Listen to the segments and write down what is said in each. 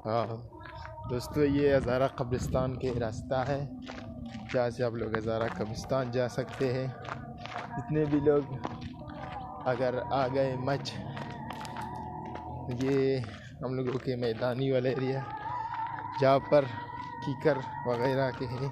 हाँ दोस्तों, ये हज़ारा कब्रिस्तान के रास्ता है जहाँ से आप लोग हज़ारा कब्रिस्तान जा सकते हैं। जितने भी लोग अगर आ गए मच, ये हम लोगों के मैदानी वाला एरिया जहाँ पर कीकर वगैरह के हैं।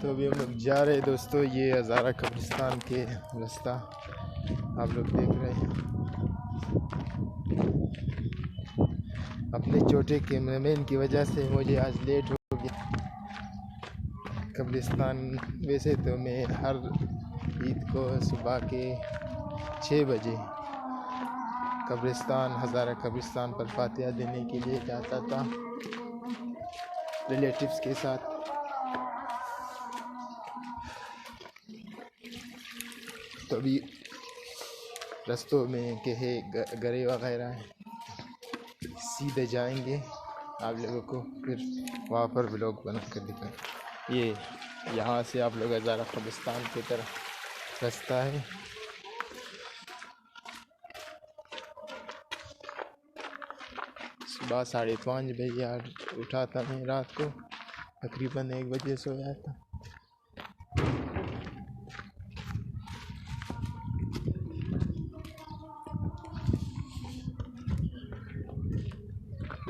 तो अभी हम लोग जा रहे हैं दोस्तों। ये हज़ारा कब्रिस्तान के रास्ता आप लोग देख रहे हैं। अपने छोटे कैमरामैन की वजह से मुझे आज लेट हो गया। कब्रिस्तान वैसे तो मैं हर ईद को सुबह के 6 बजे कब्रिस्तान, हज़ारा कब्रिस्तान पर फातिहा देने के लिए जाता था रिलेटिव्स के साथ। तो अभी रास्तों में के है गरे वगैरह हैं, सीधे जाएंगे आप लोगों को फिर वहाँ पर व्लॉग बना कर दिखाएं। ये यहाँ से आप लोग हज़ारा कब्रिस्तान की तरफ रास्ता है। सुबह 5:30 बजे आज उठा था मैं, रात को तकरीबन 1 बजे सोया था।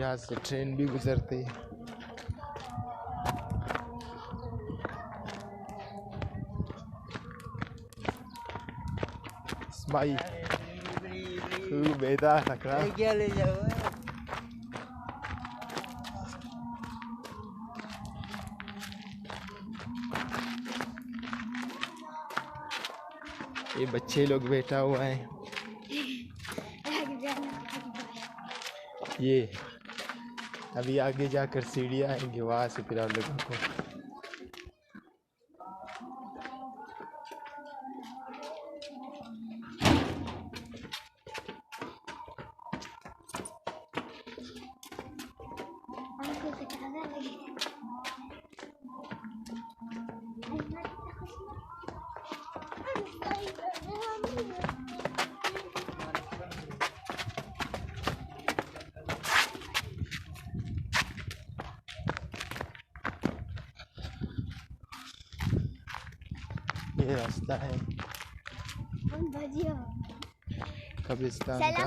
यहाँ से ट्रेन भी गुजरती है। भाई बेटा सकरा क्या ले जाओ। ये बच्चे लोग बैठा हुआ है। ये अभी आगे जाकर सीढ़ियाँ आएंगे, वहाँ से फिर आप लोगों को ये रास्ता है कब्रिस्तान का।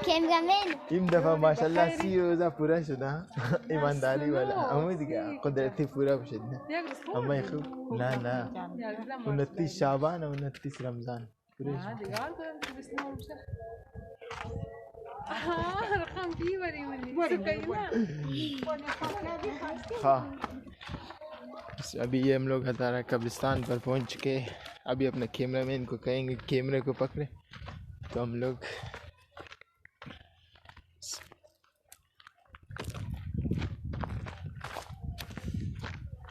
कैमरामैन इन दफा माशाल्लाह सी रोजा पूरा शुदा ईमानदारी वाला उम्मीद का कुदरती पूरा शुदा अम्मा खूब ना 29 शाबान और 29 रमजान पूरे हाँ। अभी ये हम लोग हज़ारा कब्रिस्तान पर पहुंच चुके। अभी अपने कैमरामैन को कहेंगे कैमरे को पकड़े तो हम लोग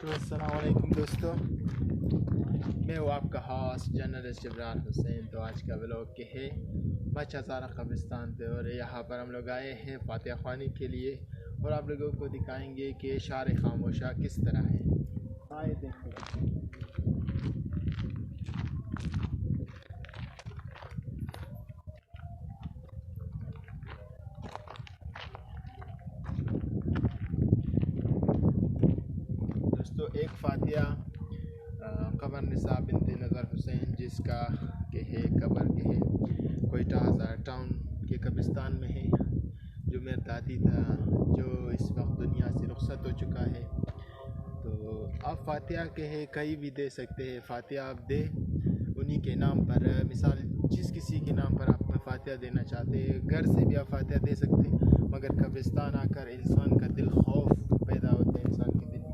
तो अस्सलाम वालेकुम दोस्तों, मैं हूँ आपका होस्ट जर्नलिस्ट इमरान हुसैन। तो आज का व्लॉग के है मच हज़ारा कब्रिस्तान पे और यहाँ पर हम लोग आए हैं फातिहा ख़्वानी के लिए और आप लोगों को दिखाएंगे कि शार खामोशा किस तरह है। आए देखो दोस्तों, एक फातिहा कबर निसाब बिनते नज़र हुसैन जिसका के है कबर के है कोयटा हज़ारा टाउन के कब्रिस्तान में है, जो मेरा दादी था जो इस वक्त दुनिया से रुखसत हो चुका है। तो आप फातिहा के है कहीं भी दे सकते हैं। फातिहा आप दे उन्हीं के नाम पर, मिसाल जिस किसी के नाम पर आप फातिहा देना चाहते हैं, घर से भी आप फातिहा दे सकते हैं, मगर कब्रिस्तान आकर इंसान का दिल खौफ पैदा होता है इंसान के दिल में।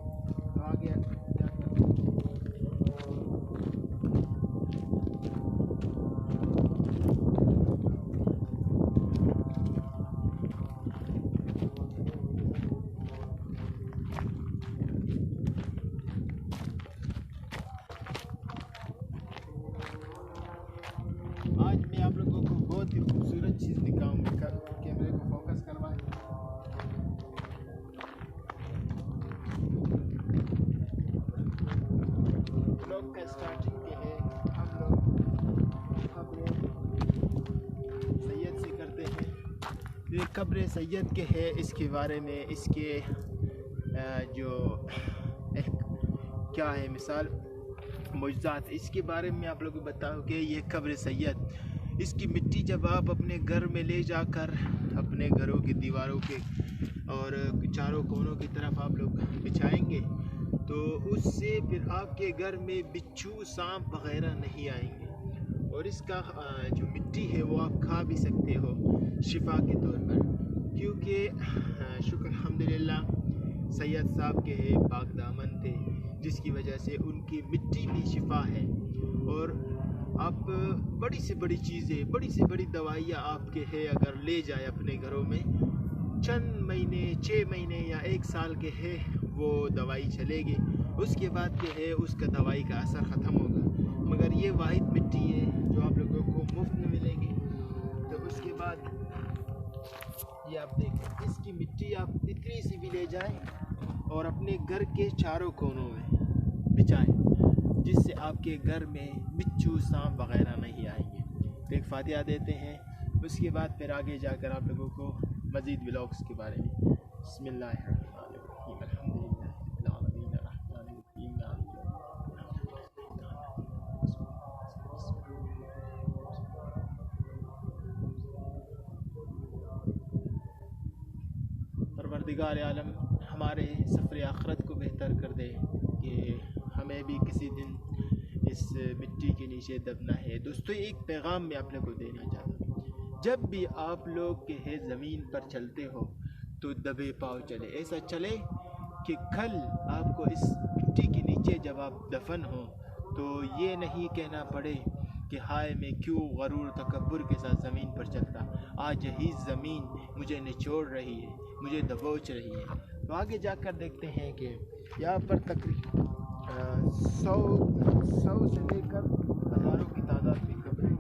तो आ गया कब्र सैयद के है, इसके बारे में इसके जो एक क्या है मिसाल मुजज़ात, इसके बारे में आप लोगों को बताऊँ कि ये कब्र सैयद, इसकी मिट्टी जब आप अपने घर में ले जाकर अपने घरों की दीवारों के और चारों कोनों की तरफ आप लोग बिछाएंगे तो उससे फिर आपके घर में बिच्छू सांप वगैरह नहीं आएंगे। और इसका जो मिट्टी है वो आप खा भी सकते हो शिफा के तौर पर, क्योंकि शुक्र अल्हम्दुलिल्लाह सैयद साहब के है पाक दामन थे, जिसकी वजह से उनकी मिट्टी भी शिफा है। और आप बड़ी से बड़ी चीज़ें, बड़ी से बड़ी दवाइयाँ आपके है अगर ले जाए अपने घरों में, चंद महीने 6 महीने या 1 साल के है वो दवाई चलेगी, उसके बाद के है उसका दवाई का असर ख़त्म होगा। मगर ये वाहिद मिट्टी है जो आप लोगों को मुफ्त में मिलेगी। तो उसके बाद ये आप देखें, इसकी मिट्टी आप इतनी सी भी ले जाएं और अपने घर के चारों कोनों में बिछाएं, जिससे आपके घर में बिच्छू सांप वगैरह नहीं आएंगे। तो एक फातिहा देते हैं, उसके बाद फिर आगे जाकर आप लोगों को मज़ीद व्लॉग्स के बारे में। बिस्मिल्लाहिर्रहमानिर्रहीम, अल्हम्दुलिल्लाहिर्रब्बिल आलमीन, परवरदिगार आलम हमारे सफ़र आखरत को बेहतर कर दे कि हमें भी किसी दिन इस मिट्टी के नीचे दबना है। दोस्तों एक पैगाम मैं आप लोग को देना चाहता हूँ, जब भी आप लोग के है ज़मीन पर चलते हो तो दबे पाँव चले, ऐसा चले कि कल आपको इस मिट्टी के नीचे जब आप दफन हो तो ये नहीं कहना पड़े कि हाय मैं क्यों गरूर तकब्बुर के साथ ज़मीन पर चलता, आज यही ज़मीन मुझे निचोड़ रही है, मुझे दबोच रही है। तो आगे जाकर देखते हैं कि यहाँ पर तकरीबन 100 से लेकर हज़ारों की तादाद में कब्रें हैं।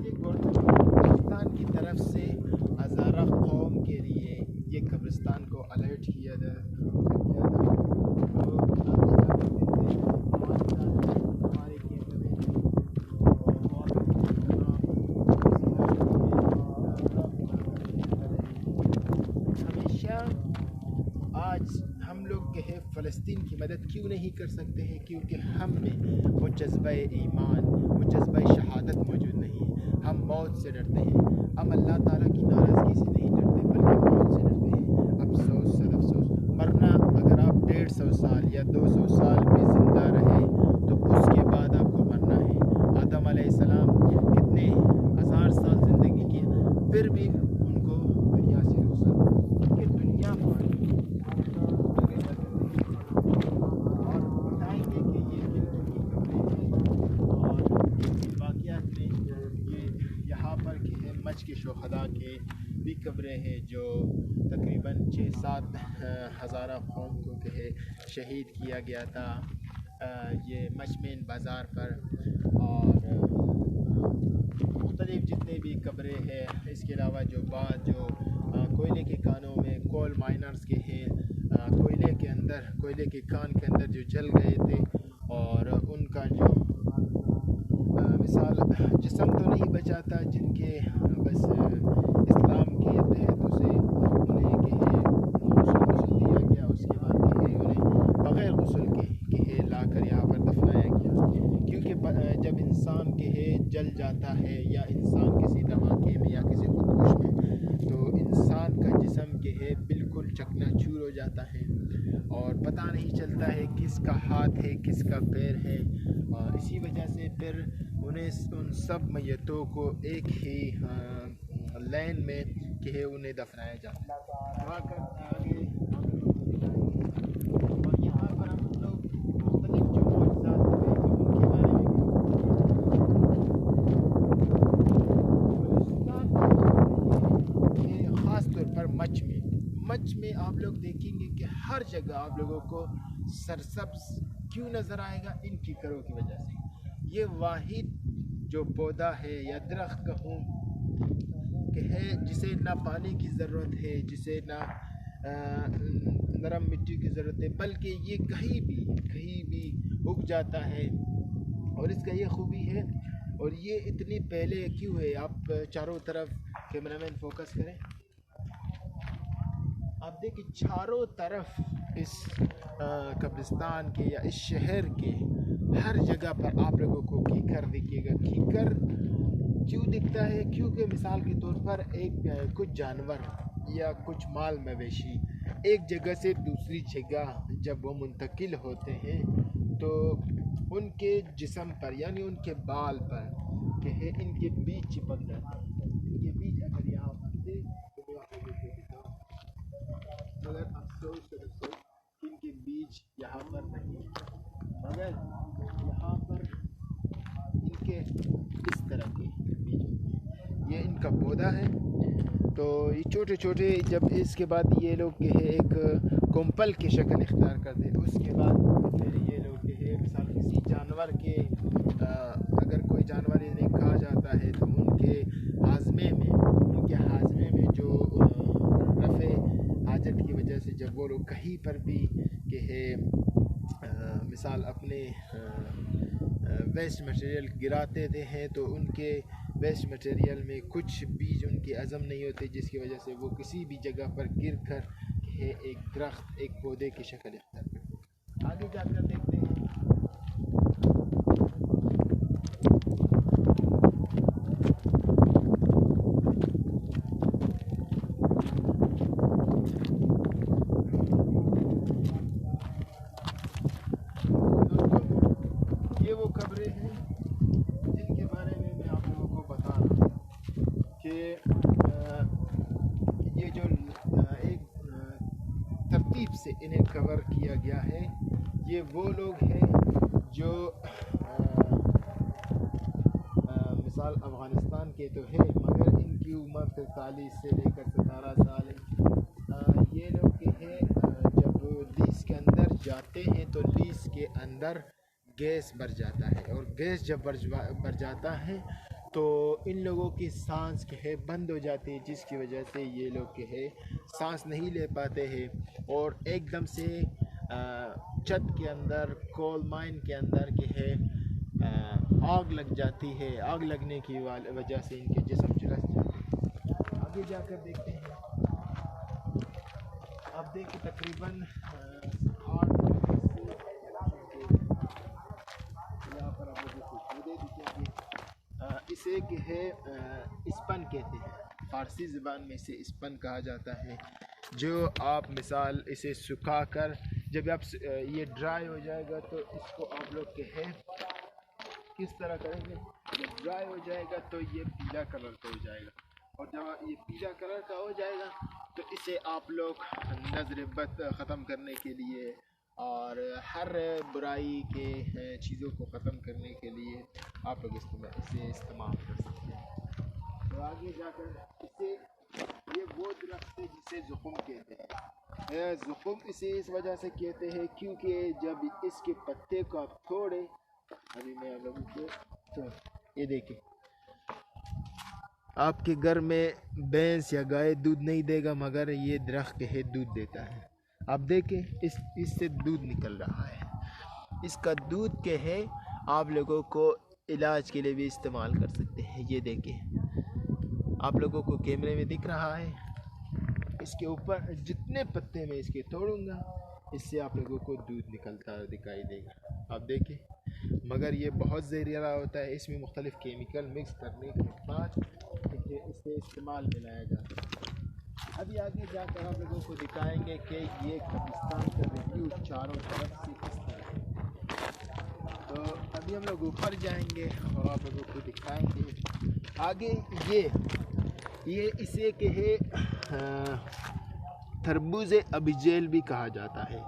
ये पाकिस्तान की तरफ से हज़ारा कौम के लिए ये कब्रिस्तान को अलर्ट किया था। आज हम लोग के है फ़लस्तीन की मदद क्यों नहीं कर सकते हैं, क्योंकि हम में वो जज्बा ईमान, वो जज्बा शहादत मौजूद नहीं है। हम मौत से डरते हैं, हम अल्लाह ताला की नाराज़गी से नहीं डरते बल्कि मौत से डरते हैं। अफसोस सद अफसोस, मरना अगर आप 150 साल या 200 साल भी ज़िंदा रहे तो उसके बाद आपको मरना है। आदम अलैहिस्सलाम कितने हज़ार साल ज़िंदगी की, फिर भी उनको दुनिया से रुखसत कि दुनिया मच के शोहदा के भी कब्रें हैं जो तकरीबन 6-7 हज़ारा कौम को के शहीद किया गया था ये मचमेन बाज़ार पर। और मुख्तलिफ जितने भी कब्रें हैं, इसके अलावा जो बाद जो कोयले के कानों में कोल माइनर्स के हैं, कोयले के कान के अंदर जो जल गए थे और उनका जो मिसाल जिस्म तो नहीं बचा था, जिनके बस इस्लाम के तहत से उन्हें गुस्ल दिया गया, उसके बाद उन्हें बग़ैर गुस्ल के लाकर यहाँ पर दफनाया गया। क्योंकि जब इंसान के जल जाता है या इंसान किसी धमाके में या किसी खुदकुश में तो इंसान का जिस्म के बिल्कुल चकनाचूर हो जाता है और पता नहीं चलता है किसका हाथ है किसका पैर है। और इसी वजह से फिर उन सब मैयतों को एक ही लाइन में के उन्हें दफनाया जाता है। और यहाँ पर हम लोग मुख्तलिफ जो मौजूदात हुए तो उनके बारे में ख़ास तौर पर मच में आप लोग देखेंगे कि हर जगह आप लोगों को सरसब्ज़ क्यों नज़र आएगा, इन कीकरों की वजह से। ये वाहिद जो पौधा है या दरख्त कहूँ कि है जिसे ना पानी की ज़रूरत है, जिसे ना नरम मिट्टी की ज़रूरत है, बल्कि ये कहीं भी उग जाता है। और इसका ये खूबी है और ये इतनी पहले क्यों है? आप चारों तरफ कैमरामैन फोकस करें, आप देखिए चारों तरफ इस कब्रिस्तान के या इस शहर के हर जगह पर आप लोगों को कीकर दिखेगा। कीकर क्यों दिखता है? क्योंकि मिसाल के तौर पर कुछ जानवर या कुछ माल मवेशी एक जगह से दूसरी जगह जब वो मुंतकिल होते हैं तो उनके जिस्म पर यानी उनके बाल पर के इनके बीज चिपक जाते हैं। इनके बीज अगर यहाँ पर थे तो मगर अफसोस इनके बीज यहाँ पर नहीं, मगर यहाँ पर इनके इस तरह के बीज होते हैं। ये इनका पौधा है। तो ये छोटे छोटे, जब इसके बाद ये लोग के है एक कोम्पल की शक्ल इख्तियार करते हैं, उसके बाद फिर ये लोग के है मिसाल किसी जानवर के अगर कोई जानवर इन्हें खा जाता है तो उनके हाजमे में जो रफ़े हाजत की वजह से जब वो लोग कहीं पर भी के है मिसाल अपने वेस्ट मटेरियल गिराते हैं तो उनके वेस्ट मटेरियल में कुछ बीज उनके हज़म नहीं होते, जिसकी वजह से वो किसी भी जगह पर गिर कर एक दरख्त, एक पौधे की शक्ल इख्तियार करते हैं। आगे जाकर देखते हैं। ये वो खबरें हैं जिनके बारे में मैं आप लोगों को बता रहा हूँ कि ये जो एक तरतीब से इन्हें कवर किया गया है, ये वो लोग हैं जो मिसाल अफ़गानिस्तान के तो है मगर इनकी उम्र 43 से लेकर 17 साल है। ये लोग के हैं जब लीज के अंदर जाते हैं तो लीज के अंदर गैस भर जाता है, और गैस जब भर जाता है तो इन लोगों की सांस के है बंद हो जाती है, जिसकी वजह से ये लोग के है सांस नहीं ले पाते हैं और एकदम से छत के अंदर, कोल माइन के अंदर के है आग लग जाती है। आग लगने की वजह से इनके जिस्म झुलस जाते हैं। आगे जाकर देखते हैं। अब देखिए तकरीबन 8 यहाँ पर आप लोगों को पौधे दिखेंगे। इसे के है स्पन कहते हैं, फारसी ज़बान में इसे स्पन कहा जाता है। जो आप मिसाल इसे सुखा कर जब आप ये ड्राई हो जाएगा तो इसको आप लोग के है किस तरह करेंगे, जब ड्राई हो जाएगा तो ये पीला कलर का हो जाएगा, और जब ये पीला कलर का हो जाएगा तो इसे आप लोग नज़र बद ख़त्म करने के लिए और हर बुराई के चीज़ों को ख़त्म करने के लिए आप लोग इसे इस्तेमाल कर सकते हैं। तो आगे जाकर इसे ये वो दरख्त है जिसे ज़ुक़ुम कहते हैं। ज़ुक़ुम इसे इस वजह से कहते हैं क्योंकि जब इसके पत्ते को आप तोड़े, अभी मैं आप लोगों को तो ये देखिए, आपके घर में भैंस या गाय दूध नहीं देगा मगर ये दरख्त है दूध देता है। आप देखें इससे दूध निकल रहा है। इसका दूध के है आप लोगों को इलाज के लिए भी इस्तेमाल कर सकते हैं। ये देखिए आप लोगों को कैमरे में दिख रहा है, इसके ऊपर जितने पत्ते मैं इसके तोड़ूंगा इससे आप लोगों को दूध निकलता दिखाई देगा। आप देखिए, मगर ये बहुत ज़हरीला होता है। इसमें मुख्तलिफ़ केमिकल मिक्स करने के बाद इसे इस्तेमाल में लाया जाता है। अभी आगे जाकर आप लोगों को दिखाएंगे कि ये कब्रिस्तान का रिव्यू चारों तरफ से किस तरह है। तो अभी हम लोग ऊपर जाएंगे और आप लोगों को दिखाएंगे आगे। ये इसे के है तरबूज अबिजेल भी कहा जाता है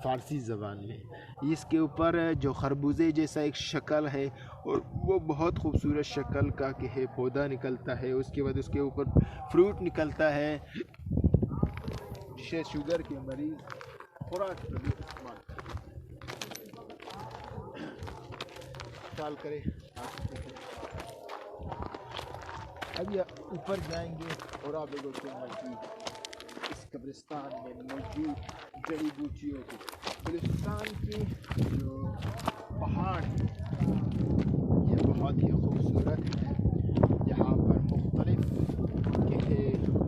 फ़ारसी ज़बान में। इसके ऊपर जो खरबूजे जैसा एक शक्ल है और वो बहुत खूबसूरत शक्ल का के है पौधा निकलता है। उसके बाद उसके ऊपर फ्रूट निकलता है जिसे शुगर के मरीज़ खुराक के लिए इस्तेमाल करें। अभी ऊपर जाएंगे और आप लोगों को मज़ीद इस कब्रिस्तान में मौजूद जड़ी बूटियों को, कब्रिस्तान की जो पहाड़ ये बहुत ही खूबसूरत है। यहाँ पर मुख्तलिफ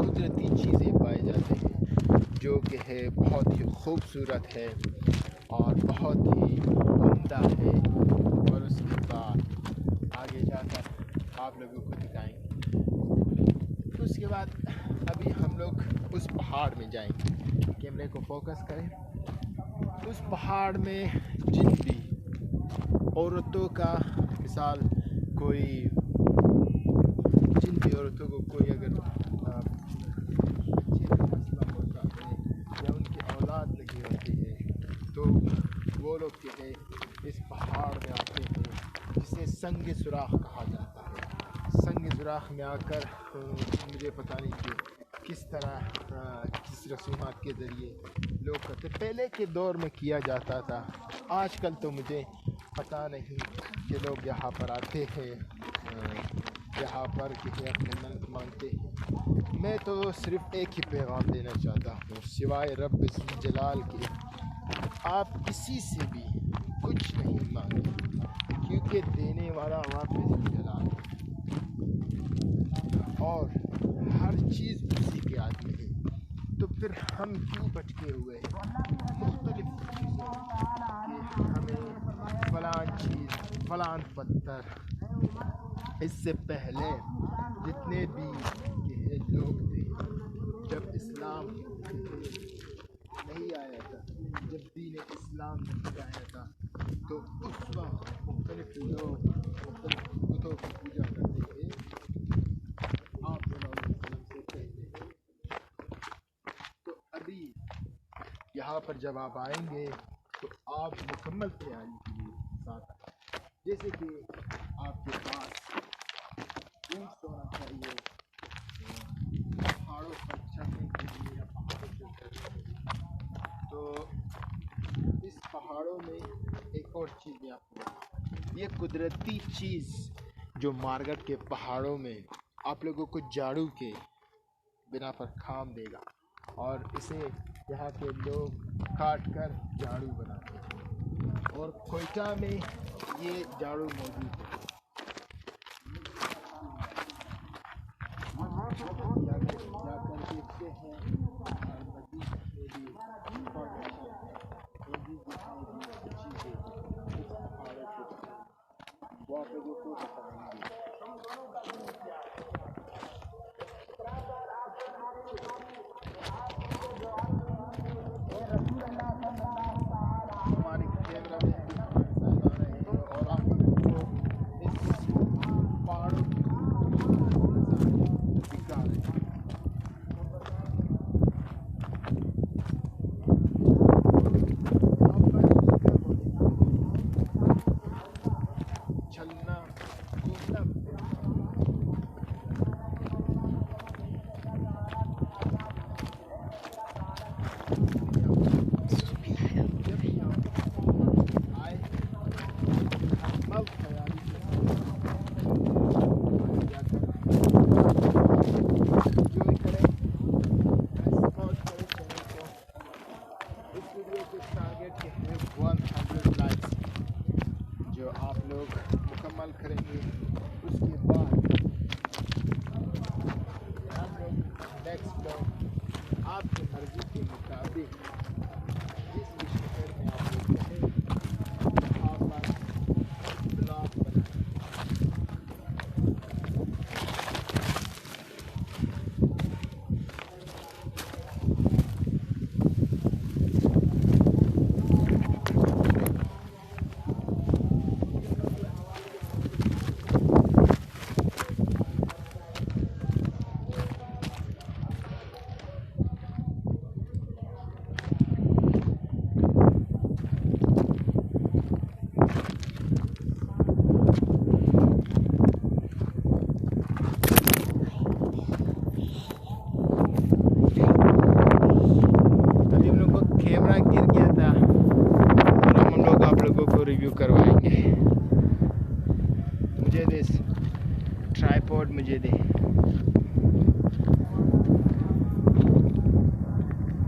कुदरती चीज़ें पाई जाती हैं जो कि है बहुत ही खूबसूरत है और बहुत ही उम्दा है। और उसके बाद आगे जाकर आप लोगों को दिखाएंगे। उसके बाद अभी हम लोग उस पहाड़ में जाएंगे। कैमरे को फोकस करें। उस पहाड़ में जिन भी औरतों का मिसाल कोई जिन भी औरतों को कोई अगर मसला होता है या उनकी औलाद लगी होती है तो वो लोग जो है इस पहाड़ में आते हैं जिसे संग सुराख कहा जाता है। संग सुराख में आकर मुझे पता नहीं कि किस तरह किस रसूमात के ज़रिए लोग करते पहले के दौर में किया जाता था। आजकल तो मुझे पता नहीं कि लोग यहाँ पर आते हैं, यहाँ पर किसी अपने मन्नत मांगते हैं। मैं तो सिर्फ़ एक ही पैगाम देना चाहता हूँ सिवाय रब जलाल के, आप किसी से भी कुछ नहीं मांगे क्योंकि देने वाला वापस जलाल और हर चीज़ उसी के हाथ में है। तो फिर हम क्यों भटके हुए हैं मुख्तलिफ चीज़ों कि हमें फलान चीज़ फलान पत्थर। इससे पहले जितने भी लोग थे जब इस्लाम नहीं आया था, जब दीन इस्लाम नहीं आया था तो उस वक्त मुख्तलिफ लोग मुख्तलिफ बुतों की पूजा करते थे आप से पहले। तो अभी यहाँ पर जब आप आएंगे तो आप मुकम्मल तैयारी के लिए साथ, जैसे कि आपके पास ऊँट होना चाहिए पहाड़ों पर चढ़ने के लिए या पहाड़ों से चढ़ने के लिए। तो इस पहाड़ों में एक और चीज़ भी आपको, ये कुदरती चीज़ जो मारगढ़ के पहाड़ों में आप लोगों को झाड़ू के बिना पर काम देगा और इसे यहाँ के लोग काट कर झाड़ू बनाते हैं और कोयटा में ये झाड़ू मौजूद है। जाकर देखते हैं और मज़ीद में भी बहुत चीज़ें इस पहाड़ों को वो आप लोगों को बताएंगे। हमारे कैमरा में आ रहे हैं और आप लोगों को इस पहाड़ों की दिखा रहे हैं। चलना घूमना आए अब तैयारी एंजॉय करें, सपोर्ट करें चैनल को। इस वीडियो के टारगेट के हैं 100 लाइक्स जो आप लोग मुकम्मल करेंगे। उसके बाद हम लोग नेक्स्ट ब्लॉग आपकी मर्ज़ी के मुताबिक जिस भी शहर में आप लोग रहें वहाँ पर ब्लॉग बनाएं। कैमरा गिर गया था और हम लोग आप लोगों को रिव्यू करवाएंगे। मुझे दे ट्राइपॉड, मुझे दे।